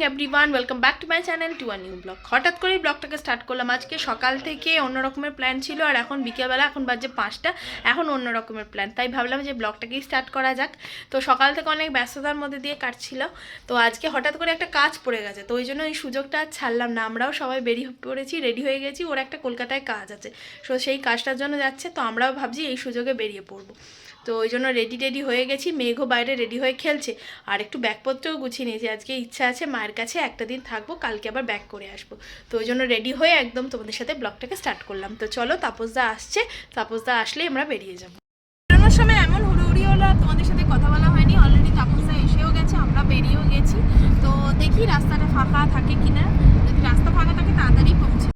Everyone, welcome back to my channel to a new blog. হঠাৎ করেই ব্লগটাকে start করলাম। আজকে সকাল থেকে অন্য রকমের প্ল্যান ছিল, আর এখন বিকেলবেলা, এখন বাজে 5টা, এখন অন্য রকমের প্ল্যান। তাই ভাবলাম যে ব্লগটাকেই স্টার্ট করা যাক। তো সকাল থেকে অনেক ব্যস্ততার মধ্যে দিয়ে কাটছিল, তো আজকে হঠাৎ করে একটা কাজ পড়ে গেছে, তো ওই জন্য এই সুযোগটা আর ছাড়লাম না। আমরাও সবাই বেরিয়ে পড়েছি, রেডি হয়ে গেছি। ওর একটা কলকাতায় কাজ আছে, তো সেই কাজটার জন্য যাচ্ছে, তো আমরাও ভাবছি এই সুযোগে বেরিয়ে পড়বো। তো ওই জন্য রেডি হয়ে গেছি। মেঘও বাইরে রেডি হয়ে খেলছে, আর একটু ব্যাগপত্রও গুছিয়ে নিয়েছি। আজকে ইচ্ছা আছে মায়ের কাছে একটা দিন থাকবো, কালকে আবার ব্যাক করে আসবো। তো ওই জন্য রেডি হয়ে একদম তোমাদের সাথে ব্লগটাকে স্টার্ট করলাম। তো চলো, তাপসদা আসছে, তাপসদা আসলেই আমরা বেরিয়ে যাবো। বেরোনোর সময় এমন হুড়োহুড়ি হলো, তোমাদের সাথে কথা বলা হয়নি। অলরেডি তাপসদা এসেও গেছে, আমরা বেরিয়েও গেছি। তো দেখি রাস্তাটা ফাঁকা থাকে কিনা। যদি রাস্তা ফাঁকা থাকে তাড়াতাড়ি পৌঁছে।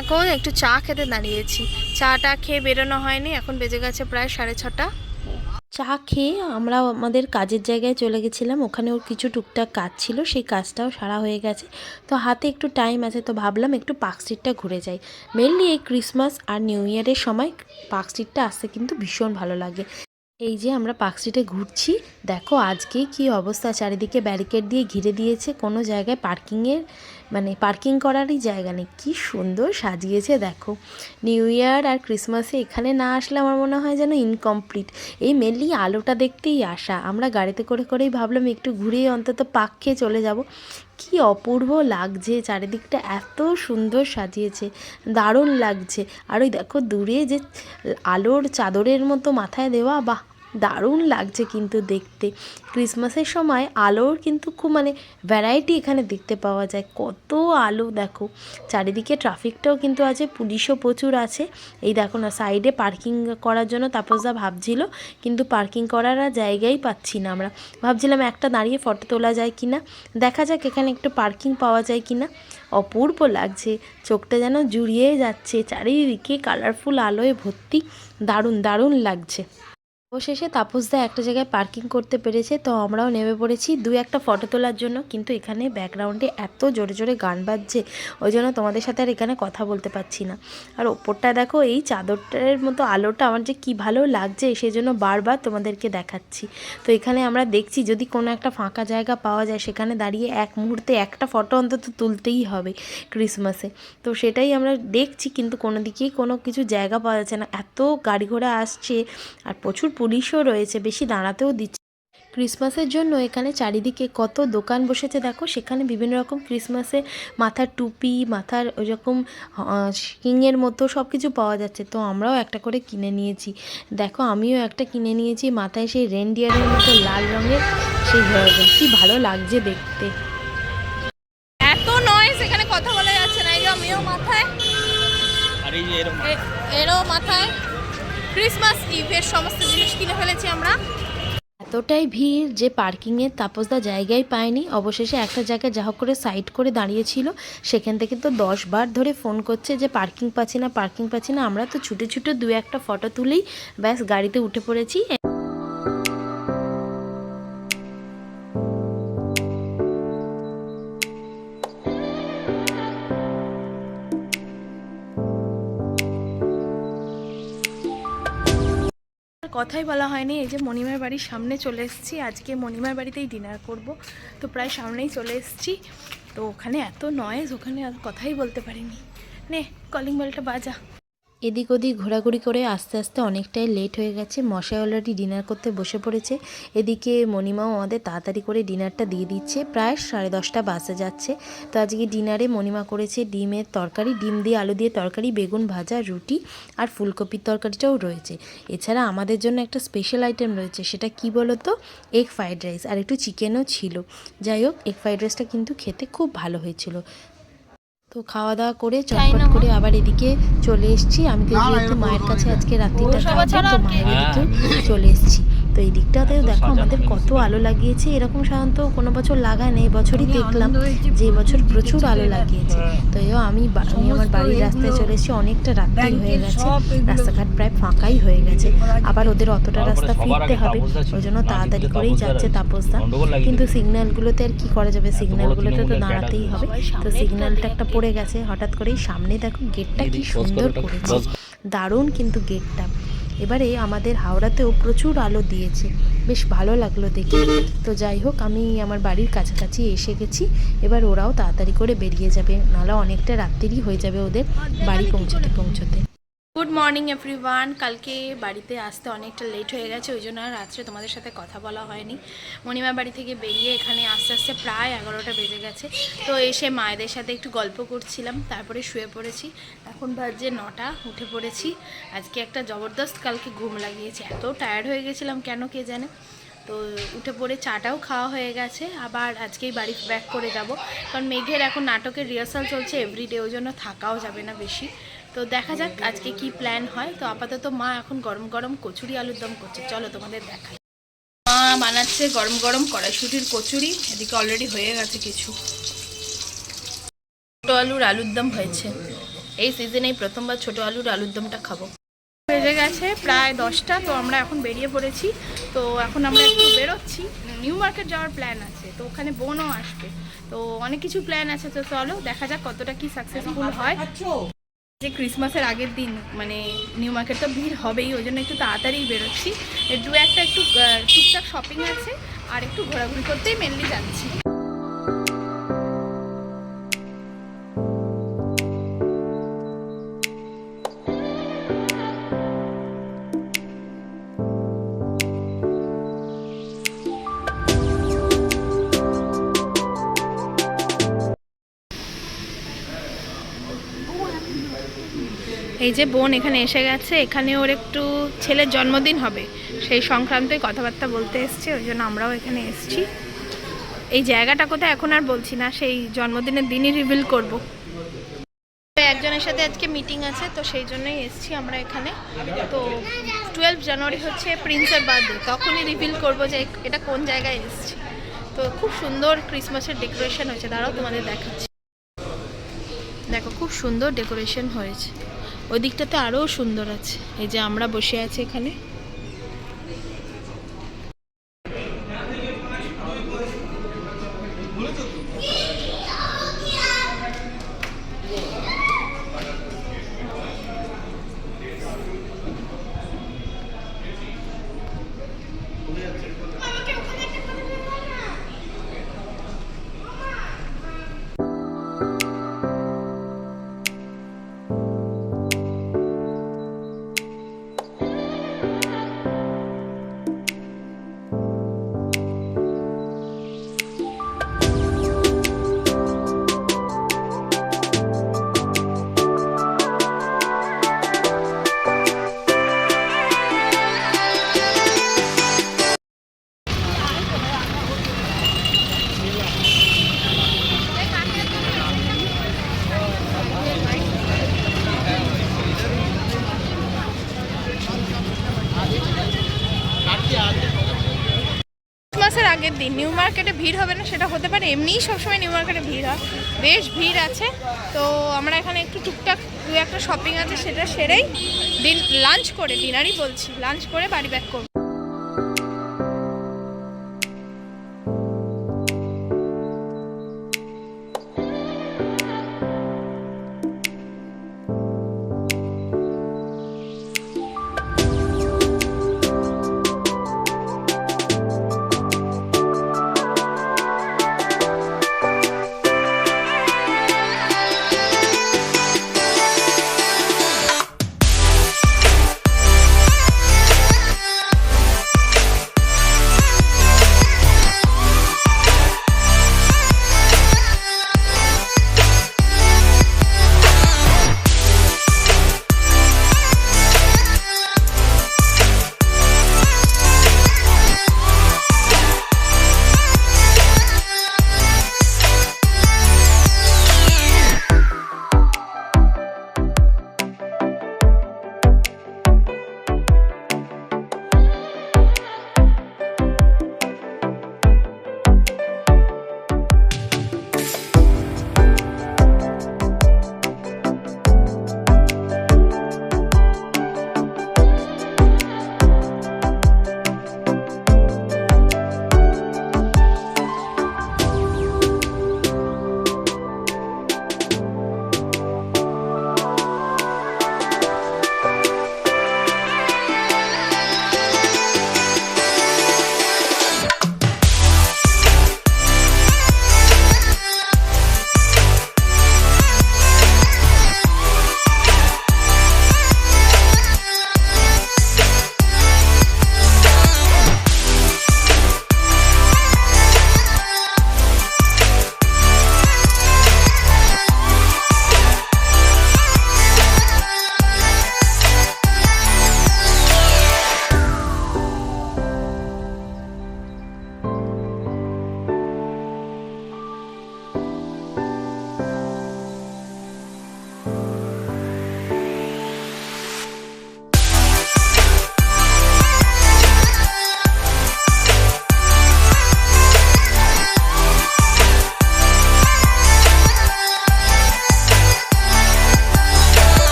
এখন একটু চা খেতে দাঁড়িয়েছি। চাটা খেয়ে বেরোনো হয়নি, এখন বেজে গেছে প্রায় 6:30। চা খেয়ে আমরা আমাদের কাজের জায়গায় চলে গেছিলাম। ওখানে ওর কিছু টুকটাক কাজ ছিল, সেই কাজটাও সারা হয়ে গেছে। তো হাতে একটু টাইম আছে, তো ভাবলাম একটু পার্ক স্ট্রিটটা ঘুরে যাই। মেনলি এই ক্রিসমাস আর নিউ ইয়ারের সময় পার্ক স্ট্রিটটা আসতে কিন্তু ভীষণ ভালো লাগে। এই যে আমরা পার্ক স্ট্রিটে ঘুরছি, দেখো আজকে কি অবস্থা, চারিদিকে ব্যারিকেড দিয়ে ঘিরে দিয়েছে। কোনো জায়গায় পার্কিং করারই জায়গা নেই। কি সুন্দর সাজিয়েছে দেখো। নিউ ইয়ার আর ক্রিসমাসে এখানে না আসলে আমার মনে হয় যেন ইনকমপ্লিট। এই মেনলি আলোটা দেখতেই আসা। আমরা গাড়িতে করেই ভাবলাম একটু ঘুরে অন্তত পাক খেয়ে চলে যাব। কি অপূর্ব লাগছে, চারিদিকটা এত সুন্দর সাজিয়েছে, দারুণ লাগছে। আর ওই দেখো দূরে যে আলোর চাদরের মতো মাথায় দেওয়া, বাহ দারুণ লাগছে কিন্তু দেখতে। ক্রিসমাসের সময় আলোর কিন্তু খুব ভ্যারাইটি এখানে দেখতে পাওয়া যায়। কত আলো দেখো, চারিদিকে ট্রাফিকটাও কিন্তু আছে, পুলিশও প্রচুর আছে। এই দেখো না, সাইডে পার্কিং করার জন্য তাপসদা ভাবছিল, কিন্তু পার্কিং করার আর জায়গাই পাচ্ছি না। আমরা ভাবছিলাম একটা দাঁড়িয়ে ফটো তোলা যায় কিনা, দেখা যাক এখানে একটু পার্কিং পাওয়া যায় কিনা। অপূর্ব লাগছে, চোখটা যেন জুড়িয়ে যাচ্ছে, চারিদিকে কালারফুল আলোয় ভর্তি, দারুণ লাগছে। অবশেষে তাপসদা একটা জায়গায় পার্কিং করতে পেরেছে, তো আমরাও নেমে পড়েছি একটা ফটো তোলার জন্য। কিন্তু এখানে ব্যাকগ্রাউন্ডে এত জোরে গান বাজছে, ওই জন্য তোমাদের সাথে আর এখানে কথা বলতে পারছি না। আর ওপরটা দেখো, এই চাদরটার মতো আলোটা আমার যে কি ভালো লাগছে, সেই জন্য বারবার তোমাদেরকে দেখাচ্ছি। তো এখানে আমরা দেখছি যদি কোনো একটা ফাঁকা জায়গা পাওয়া যায়, সেখানে দাঁড়িয়ে এক মুহূর্তে একটা ফটো অন্তত তুলতেই হবে ক্রিসমাসে। তো সেটাই আমরা দেখছি, কিন্তু কোনো দিকেই কোনো কিছু জায়গা পাওয়া যাচ্ছে না। এত গাড়ি ঘোড়া আসছে, আর প্রচুর পুলিশও রয়েছে, বেশি দাঁড়াতেও দিচ্ছে। ক্রিসমাসের জন্য এখানে চারিদিকে কত দোকান বসেছে দেখো। সেখানে বিভিন্ন রকম ক্রিসমাসে মাথার টুপি, মাথার ওই রকম কিংয়ের মতো সব কিছু পাওয়া যাচ্ছে। তো আমরাও একটা করে কিনে নিয়েছি। দেখো আমিও একটা কিনে নিয়েছি, মাথায় সেই রেনডিয়ারের মতো লাল রঙের সেই হেয়ারব্যান্ড, কি ভালো লাগছে দেখতে। এত নয়েজ, এখানে কথা বলা যাচ্ছে না। এই যে আমিও মাথায়, এরও মাথায় ক্রিসমাস ইভের সমস্ত জিনিস কিনে ফেলেছি আমরা। এতটাই ভিড় যে পার্কিংয়ের তাপসদা জায়গায় পায়নি। অবশেষে একটা জায়গায় যা হোক করে সাইড করে দাঁড়িয়েছিল, সেখান থেকে তো 10 বার ধরে ফোন করছে যে পার্কিং পাচ্ছি না। আমরা তো ছুটে একটা ফটো তুলেই ব্যাস গাড়িতে উঠে পড়েছি। কথাই বলা হয়নি, এই যে মণিমার বাড়ির সামনে চলে এসেছি। আজকে মণিমার বাড়িতেই ডিনার করব, তো প্রায় সামনেই চলে এসেছি। তো ওখানে এত নয়েজ, ওখানে আর কথাই বলতে পারিনি। নে কলিং বেলটা বাজা। এদিক ওদিক ঘোরাঘুরি করে আস্তে আস্তে অনেকটাই লেট হয়ে গেছে। মশাই অলরেডি ডিনার করতে বসে পড়েছে। এদিকে মণিমাও আমাদের তাড়াতাড়ি করে ডিনারটা দিয়ে দিচ্ছে। প্রায় 10:30 বাজে যাচ্ছে। তো আজকে ডিনারে মণিমা করেছে ডিমের তরকারি, ডিম দিয়ে আলু দিয়ে তরকারি, বেগুন ভাজা, রুটি আর ফুলকপির তরকারিটাও রয়েছে। এছাড়া আমাদের জন্য একটা স্পেশাল আইটেম রয়েছে, সেটা কি বলো তো, এগ ফ্রাইড রাইস, আর একটু চিকেনও ছিল। যাই হোক, এগ ফ্রাইড রাইসটা কিন্তু খেতে খুব ভালো হয়েছিল। তো খাওয়া দাওয়া করে চটপট করে আবার এদিকে চলে এসেছি। আমি তো যেহেতু মায়ের কাছে আজকে রাত্রিটা থাকবো, তো মায়ের এদিকে চলে এসেছি। তো এই দিকটাতেও দেখো আমাদের কত আলো লাগিয়েছে। এরকম সাধারণত কোনো বছর লাগায় না, এই বছরই দেখলাম যে বছর প্রচুর আলো লাগিয়েছে। তো আমি আমার বাড়ির রাস্তায় চলে এসেছি। অনেকটা রাত্রি হয়ে গেছে, রাস্তাঘাট প্রায় ফাঁকাই হয়ে গেছে। আবার ওদের অতটা রাস্তা ফিরতে হবে, ওই জন্য তাড়াতাড়ি করেই যাচ্ছে তাপসদা। কিন্তু সিগন্যালগুলোতে আর কি করা যাবে, সিগন্যালগুলোতে তো দাঁড়াতেই হবে। তো সিগন্যালটা একটা পড়ে গেছে হঠাৎ করেই সামনে। দেখো গেটটা কি সুন্দর করেছে, দারুণ কিন্তু গেটটা। এবারে আমাদের হাওড়াতেও প্রচুর আলো দিয়েছে, বেশ ভালো লাগলো দেখে। তো যাই হোক, আমি আমার বাড়ির কাছাকাছি এসে গেছি। এবার ওরাও তাড়াতাড়ি করে বেরিয়ে যাবে, নাহলে অনেকটা রাত্রিরই হয়ে যাবে ওদের বাড়ি পৌঁছতে পৌঁছতে। Good morning everyone. কালকে বাড়িতে আসতে অনেকটা লেট হয়ে গেছে, ওই জন্য রাত্রে তোমাদের সাথে কথা বলা হয়নি। মণিমার বাড়ি থেকে বেরিয়ে এখানে আস্তে আস্তে প্রায় 11টা বেজে গেছে। তো এসে মায়েদের সাথে একটু গল্প করছিলাম, তারপরে শুয়ে পড়েছি। এখন বাজে 9টা, উঠে পড়েছি। আজকে একটা জবরদস্ত কালকে ঘুম লাগিয়েছে, এত টায়ার্ড হয়ে গেছিলাম কেন কে জানে। তো উঠে পড়ে চাটাও খাওয়া হয়ে গেছে, আবার আজকেই বাড়ি ব্যাক করে যাব, কারণ মেঘের এখন নাটকের রিহার্সাল চলছে এভরিডে, ওই জন্য থাকাও যাবে না বেশি। তো দেখা যাক আজকে কি প্ল্যান হয়। তো আপাতত মা এখন গরম গরম কচুরি আলুর দম করছে, চলো তোমাদের দেখাই। মা বানাচ্ছে গরম গরম কড়াইশুঁটির কচুরি, এদিকে অলরেডি হয়ে গেছে কিছু। ছোটো আলুর আলুর দম হয়েছে, এই সিজনেই প্রথমবার ছোটো আলুর আলুর দমটা খাবো। বেজে গেছে প্রায় 10টা, তো আমরা এখন বেরিয়ে পড়েছি। তো এখন আমরা একটু বেরোচ্ছি, নিউ মার্কেট যাওয়ার প্ল্যান আছে, তো ওখানে বোনও আসবে, তো অনেক কিছু প্ল্যান আছে। তো চলো দেখা যাক কতটা কি সাকসেসফুল হয়। যে ক্রিসমাসের আগের দিন মানে নিউ মার্কেট তো ভিড় হবেই, ওই জন্য একটু তাড়াতাড়ি বেরোচ্ছি। একটু টুকটাক শপিং আছে, আর একটু ঘোরাঘুরি করতেই মেনলি যাচ্ছি। এই যে বোন এখানে এসে গেছে, এখানে ওর একটু ছেলের জন্মদিন হবে, সেই সংক্রান্তই কথাবার্তা বলতে এসছে, ওই জন্য আমরাও এখানে এসছি। এই জায়গাটা কোথায় এখন আর বলছি না, সেই জন্মদিনের দিনই রিভিল করব। একজনের সাথে আজকে মিটিং আছে, তো সেই জন্যই এসছি আমরা এখানে। তো 12 জানুয়ারি হচ্ছে প্রিন্সের বার্থডে, তখনই রিভিল করব যে এটা কোন জায়গায় এসছি। তো খুব সুন্দর ক্রিসমাসের ডেকোরেশন হয়েছে, দাঁড়াও তোমাদের দেখাচ্ছি। দেখো খুব সুন্দর ডেকোরেশন হয়েছে, ওই দিকটাতে আরও সুন্দর আছে। এই যে আমরা বসে আছি এখানে। ক্রিসমাসের আগের দিন নিউ মার্কেটে ভিড় হবে না সেটা হতে পারে, এমনিই সবসময় নিউ মার্কেটে ভিড় হয়, বেশ ভিড় আছে। তো আমরা এখানে একটু টুকটাক একটা শপিং আছে, সেটা সেরেই লাঞ্চ করে, ডিনারই বলছি, লাঞ্চ করে বাড়ি ব্যাক করবো।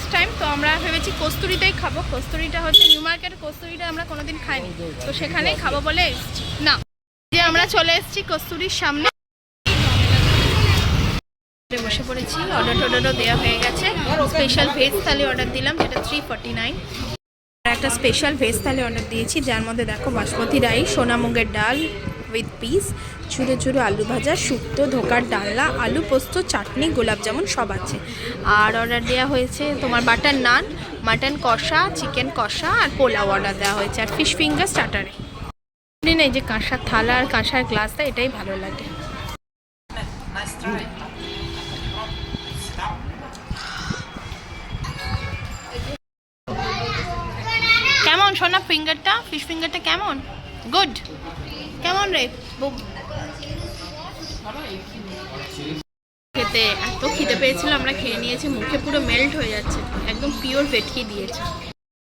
ফার্স্ট টাইম, তো আমরা ভেবেছি কস্তুরিতেই খাবো। কস্তুরিটা হচ্ছে নিউ মার্কেটের কস্তুরিটা আমরা কোনোদিন খাইনি, তো সেখানেই খাবো বলে এসেছি। না, যে আমরা চলে এসেছি কস্তুরির সামনে, বসে পড়েছি। অর্ডারও দেওয়া হয়ে গেছে। স্পেশাল ভেজ থালি অর্ডার দিলাম, যেটা 349। আর একটা স্পেশাল ভেজ থালি অর্ডার দিয়েছি, যার মধ্যে দেখো বাসমতি রাইস, সোনা মুগের ডাল উইথ পিস, চুরো চুরো আলু ভাজা, শুক্তো, ধোকার ডালনা, আলু পোস্ত, চাটনি, গোলাপ জামুন সব আছে। আর অর্ডার দেওয়া হয়েছে তোমার বাটার নান, মাটন কষা, চিকেন কষা আর পোলাও অর্ডার দেওয়া হয়েছে, আর ফিশ ফিঙ্গার স্টার্টারে। এই যে কাঁসার থালা আর কাঁসার গ্লাসটা, এটাই ভালো লাগে। কেমন সোনা ফিঙ্গারটা, ফিশ ফিঙ্গারটা কেমন? গুড। কেমন রে? খেতে এত খিদে পেয়েছিল, আমরা খেয়ে নিয়েছি, মুখে পুরো মেল্ট হয়ে যাচ্ছে, একদম পিওর ভেটকি দিয়েছে।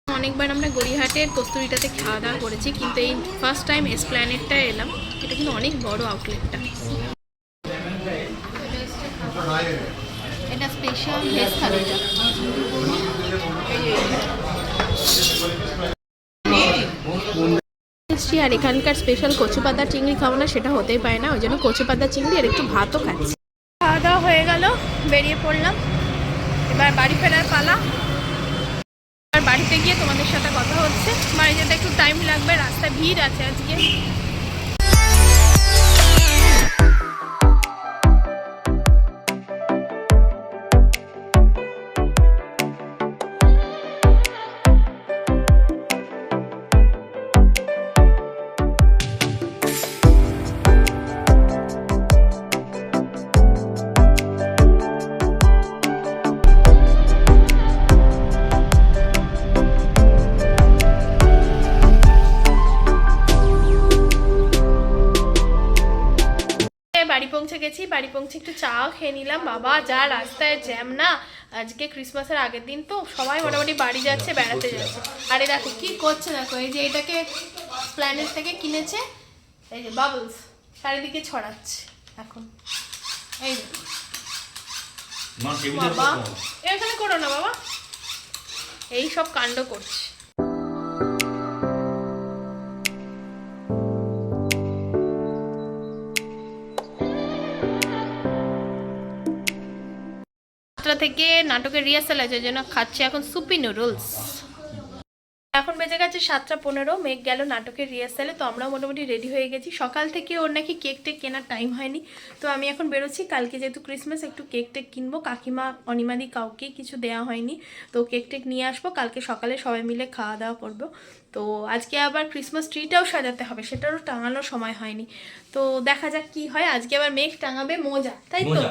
অনেকবার আমরা গড়িয়াহাটের কস্তুরিটাতে খাওয়া দাওয়া করেছি, কিন্তু এই ফার্স্ট টাইম এসপ্ল্যানেডটা এলাম। এটা কিন্তু অনেক বড় আউটলেটটা। এটা স্পেশাল ভেজ থালিটা। আর এখানকার স্পেশাল কচু পাতা চিংড়ি খাবো না, সেটা হতেই পারে না, ওই জন্য কচু পাতা চিংড়ি আর একটু ভাতও খাচ্ছি। খাওয়া দাওয়া হয়ে গেল, বেরিয়ে পড়লাম, এবার বাড়ি ফেরার পালা। আর বাড়িতে গিয়ে তোমাদের সাথে কথা হচ্ছে। বাড়ি যেতে একটু টাইম লাগবে, রাস্তায় ভিড় আছে আজকে। বাড়ি পৌঁছে গেছি, বাড়ি পৌঁছে একটু চা খেয়ে নিলাম। বাবা যা রাস্তায় জ্যাম না, আজকে ক্রিসমাসের আগের দিন তো সবাই মোটামুটি বাড়ি যাচ্ছে, বেড়াতে যাচ্ছে। আরে দেখো কি করছে, দেখো এই যে এটাকে প্ল্যানেট থেকে কিনেছে, এই যে বাবলস চারিদিকে ছড়াচ্ছে এখন। এই যে বাবা এখানে করো না বাবা, এই সব কাণ্ড করছে। থেকে নাটকের রিহার্সাল আছে, জন্য খাচ্ছে এখন সুপি নুডলস। এখন বেজে গেছে 7:15, মেঘ গেল নাটকের রিহার্সালে, তো আমরাও মোটামুটি রেডি হয়ে গেছি। সকাল থেকে ওর নাকি কেক টেক কেনার টাইম হয়নি, তো আমি এখন বেরোচ্ছি। কালকে যেহেতু ক্রিসমাস, একটু কেক টেক কিনবো। কাকিমা অনিমাদি কাউকে কিছু দেওয়া হয়নি, তো কেক টেক নিয়ে আসবো। কালকে সকালে সবাই মিলে খাওয়া দাওয়া করবো। তো আজকে আবার ক্রিসমাস ট্রিটাও সাজাতে হবে, সেটারও টাঙানোর সময় হয়নি, তো দেখা যাক কি হয়। আজকে আবার মেঘ টাঙাবে মোজা, তাই তো?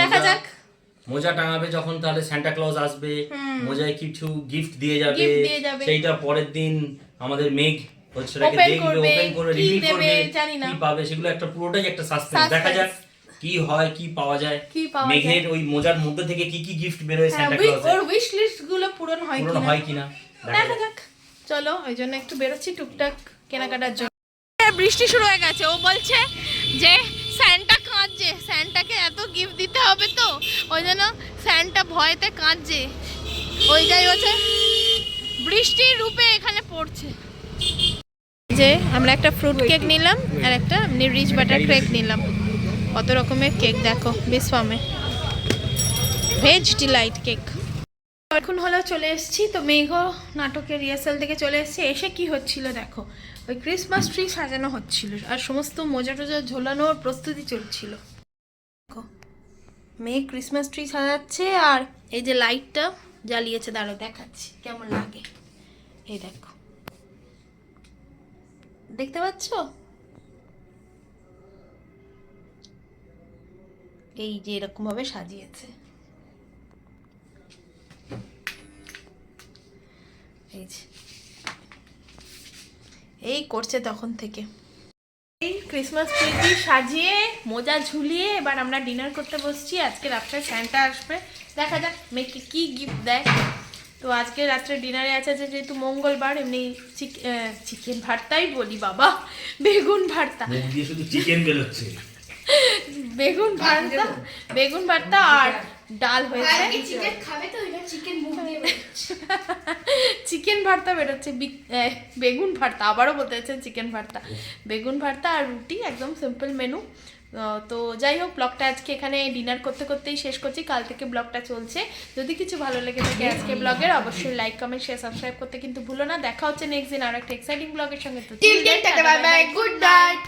দেখা যাক। মোজা টাঙাবে যখন, তাহলে সান্টা ক্লজ আসবে, মোজায় কিছু গিফট দিয়ে যাবে, সেইটা পরের দিন আমাদের মেঘ সেটাকে দেখবে, ওপেন করে রিভিল করবে, কি পাবে সেগুলো একটা পুরোটাই একটা সাসপেন্স। দেখা যাক কি হয়, কি পাওয়া যায়, মেঘের ওই মোজার মধ্যে থেকে কি কি গিফট বের হয় সান্টা ক্লজের, ওর উইশ লিস্ট গুলো পূরণ হয় কিনা দেখা যাক। চলো, ওই জন্য একটু বেরোচ্ছি টুকটাক কেনাকাটার জন্য। বৃষ্টি শুরু হয়ে গেছে, ও বলছে যে স্যান্টা কাঁদছে, স্যান্টাকে এত গিফট দিতে হবে, তো ওই জন্য স্যান্টা ভয়তে কাঁদছে। ওই যাই হচ্ছে বৃষ্টির রূপে এখানে পড়ছে। যে আমরা একটা ফ্রুট কেক নিলাম আর একটা রিচ বাটার কেক নিলাম। কত রকমের কেক দেখো, বিসফামে ভেজ ডিলাইট কেক। এখন হলো চলে এসেছি, তো মেঘ নাটকের রিহার্সাল থেকে চলে এসেছি। এসে কি হচ্ছিল দেখো, ওই ক্রিসমাস ট্রি সাজানো হচ্ছিল আর সমস্ত মোজা টোজা ঝোলানোর প্রস্তুতি চলছিল। দেখো মেঘ ক্রিসমাস ট্রি সাজাচ্ছে, আর এই যে লাইটটা জ্বালিয়েছে, দাঁড়ো দেখাচ্ছি কেমন লাগে। এই দেখো, দেখতে পাচ্ছ? এই যে এরকম ভাবে সাজিয়েছে, এই করছে তখন থেকে। এই ক্রিসমাস ট্রিটি সাজিয়ে মোজা ঝুলিয়ে এবার আমরা ডিনার করতে বসছি। আজকে রাত্রে স্যান্টা আসবে, দেখা যাক মেয়েকে কি গিফট দেয়। তো আজকে রাত্রে ডিনারে আছে যে যেহেতু মঙ্গলবার, এমনি চিকেন ভর্তাই বলি বাবা, বেগুন ভর্তা, শুধু চিকেন বেরোচ্ছে, বেগুন ভর্তা আর ডাল হয়েছে, চিকেন খাবে তো এটা চিকেন মুখ দিয়ে বেরোচ্ছে, চিকেন ভর্তা বেরোচ্ছে, বেগুন ভর্তা, আবারও বলতে চাচ্ছেন চিকেন ভর্তা, বেগুন ভর্তা আর রুটি, একদম সিম্পল মেনু। তো যাই হোক, ব্লগটা আজকে এখানে ডিনার করতে করতেই শেষ করছি, কাল থেকে ব্লগটা চলছে। যদি কিছু ভালো লেগে থাকে আজকে ব্লগের, অবশ্যই লাইক কমেন্ট শেয়ার সাবস্ক্রাইব করতে কিন্তু ভুলো না। দেখা হচ্ছে নেক্সট দিন আর একটা এক্সাইটিং ব্লগের সঙ্গে। তো বাই বাই, গুড নাইট।